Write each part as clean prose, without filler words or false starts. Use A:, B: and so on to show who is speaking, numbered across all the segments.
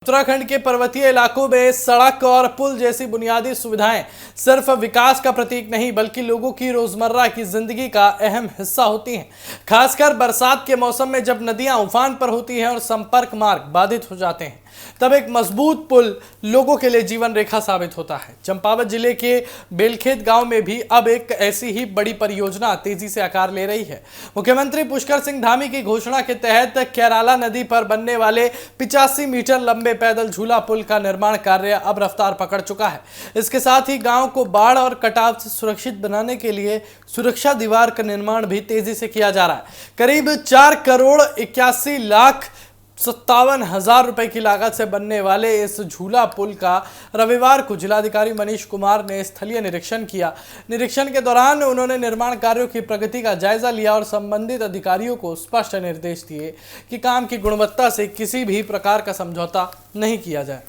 A: उत्तराखंड के पर्वतीय इलाकों में सड़क और पुल जैसी बुनियादी सुविधाएं सिर्फ विकास का प्रतीक नहीं बल्कि लोगों की रोजमर्रा की जिंदगी का अहम हिस्सा होती हैं। खासकर बरसात के मौसम में जब नदियां उफान पर होती हैं और संपर्क मार्ग बाधित हो जाते हैं, तब एक मजबूत पुल लोगों के लिए जीवन रेखा साबित होता है। चंपावत जिले के बेलखेत गांव में भी अब एक ऐसी ही बड़ी परियोजना तेजी से आकार ले रही है। मुख्यमंत्री पुष्कर सिंह धामी की घोषणा के तहत कैराला नदी पर बनने वाले 85 मीटर लंबे पैदल झूला पुल का निर्माण कार्य अब रफ्तार पकड़ चुका है। इसके साथ ही गांव को बाढ़ और कटाव से सुरक्षित बनाने के लिए सुरक्षा दीवार का निर्माण भी तेजी से किया जा रहा है। करीब 4,81,57,000 रुपए की लागत से बनने वाले इस झूला पुल का रविवार को जिलाधिकारी मनीष कुमार ने स्थलीय निरीक्षण किया। निरीक्षण के दौरान उन्होंने निर्माण कार्यों की प्रगति का जायजा लिया और संबंधित अधिकारियों को स्पष्ट निर्देश दिए कि काम की गुणवत्ता से किसी भी प्रकार का समझौता नहीं किया जाए।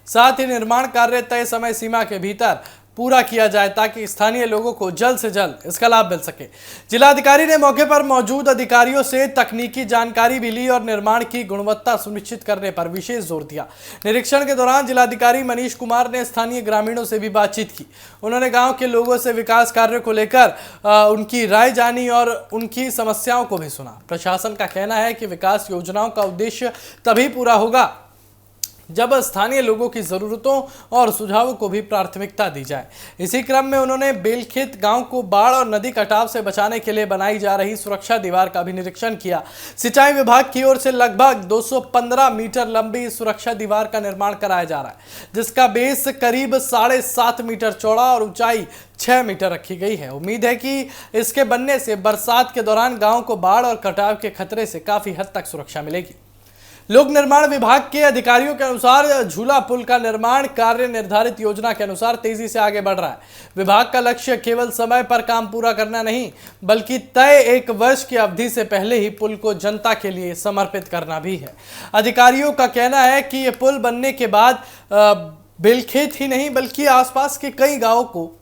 A: साथ ही निर्माण कार्य तय समय सीमा के भीतर पूरा किया जाए ताकि स्थानीय लोगों को जल्द से जल्द इसका लाभ मिल सके। जिलाधिकारी ने मौके पर मौजूद अधिकारियों से तकनीकी जानकारी भी ली और निर्माण की गुणवत्ता सुनिश्चित करने पर विशेष जोर दिया। निरीक्षण के दौरान जिलाधिकारी मनीष कुमार ने स्थानीय ग्रामीणों से भी बातचीत की। उन्होंने गांव के लोगों से विकास कार्यों को लेकर उनकी राय जानी और उनकी समस्याओं को भी सुना। प्रशासन का कहना है कि विकास योजनाओं का उद्देश्य तभी पूरा होगा जब स्थानीय लोगों की जरूरतों और सुझावों को भी प्राथमिकता दी जाए। इसी क्रम में उन्होंने बेलखेत गांव को बाढ़ और नदी कटाव से बचाने के लिए बनाई जा रही सुरक्षा दीवार का भी निरीक्षण किया। सिंचाई विभाग की ओर से लगभग 215 मीटर लंबी सुरक्षा दीवार का निर्माण कराया जा रहा है, जिसका बेस करीब 7.5 मीटर चौड़ा और ऊंचाई 6 मीटर रखी गई है। उम्मीद है कि इसके बनने से बरसात के दौरान गांव को बाढ़ और कटाव के खतरे से काफी हद तक सुरक्षा मिलेगी। लोक निर्माण विभाग के अधिकारियों के अनुसार झूला पुल का निर्माण कार्य निर्धारित योजना के अनुसार तेजी से आगे बढ़ रहा है। विभाग का लक्ष्य केवल समय पर काम पूरा करना नहीं बल्कि तय 1 वर्ष की अवधि से पहले ही पुल को जनता के लिए समर्पित करना भी है। अधिकारियों का कहना है कि यह पुल बनने के बाद बेलखेत ही नहीं बल्कि आसपास के कई गांवों को,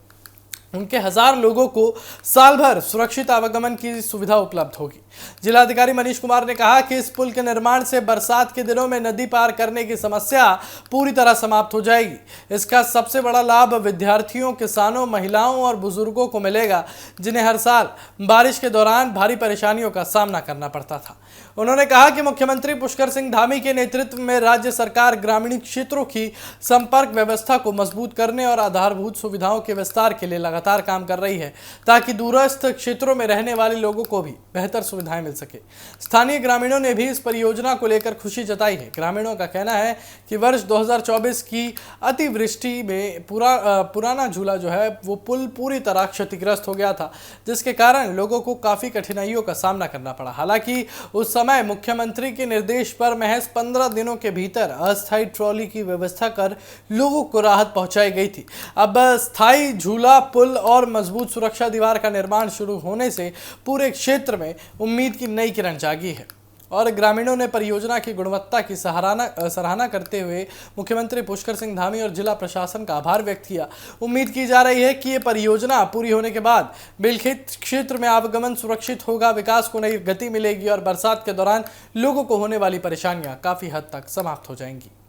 A: उनके 1000 लोगों को साल भर सुरक्षित आवागमन की सुविधा उपलब्ध होगी। जिलाधिकारी मनीष कुमार ने कहा कि इस पुल के निर्माण से बरसात के दिनों में नदी पार करने की समस्या पूरी तरह समाप्त हो जाएगी। इसका सबसे बड़ा लाभ विद्यार्थियों, किसानों, महिलाओं और बुजुर्गों को मिलेगा, जिन्हें हर साल बारिश के दौरान भारी परेशानियों का सामना करना पड़ता था। उन्होंने कहा कि मुख्यमंत्री पुष्कर सिंह धामी के नेतृत्व में राज्य सरकार ग्रामीण क्षेत्रों की संपर्क व्यवस्था को मजबूत करने और आधारभूत सुविधाओं के विस्तार के लिए लगातार काम कर रही है ताकि दूरस्थ क्षेत्रों में रहने वाले लोगों को भी बेहतर सुविधाएं मिल सके। स्थानीय ग्रामीणों ने भी इस परियोजना को लेकर खुशी जताई है। ग्रामीणों का कहना है कि वर्ष 2024 की अतिवृष्टि में पुराना झूला जो है वो पुल पूरी तरह क्षतिग्रस्त हो गया था, जिसके कारण लोगों को काफी कठिनाइयों का सामना करना पड़ा। हालांकि उस समय मुख्यमंत्री के निर्देश पर महज 15 दिनों के भीतर अस्थायी ट्रॉली की व्यवस्था कर लोगों को राहत पहुंचाई गई थी। अब स्थायी झूला पुल और मजबूत सुरक्षा दीवार का निर्माण शुरू होने से पूरे क्षेत्र में उम्मीद की नई किरण जागी है और ग्रामीणों ने परियोजना की गुणवत्ता की सराहना करते हुए मुख्यमंत्री पुष्कर सिंह धामी और जिला प्रशासन का आभार व्यक्त किया। उम्मीद की जा रही है कि ये परियोजना पूरी होने के बाद बेलखेत क्षेत्र में आवागमन सुरक्षित होगा, विकास को नई गति मिलेगी और बरसात के दौरान लोगों को होने वाली परेशानियां काफी हद तक समाप्त हो जाएंगी।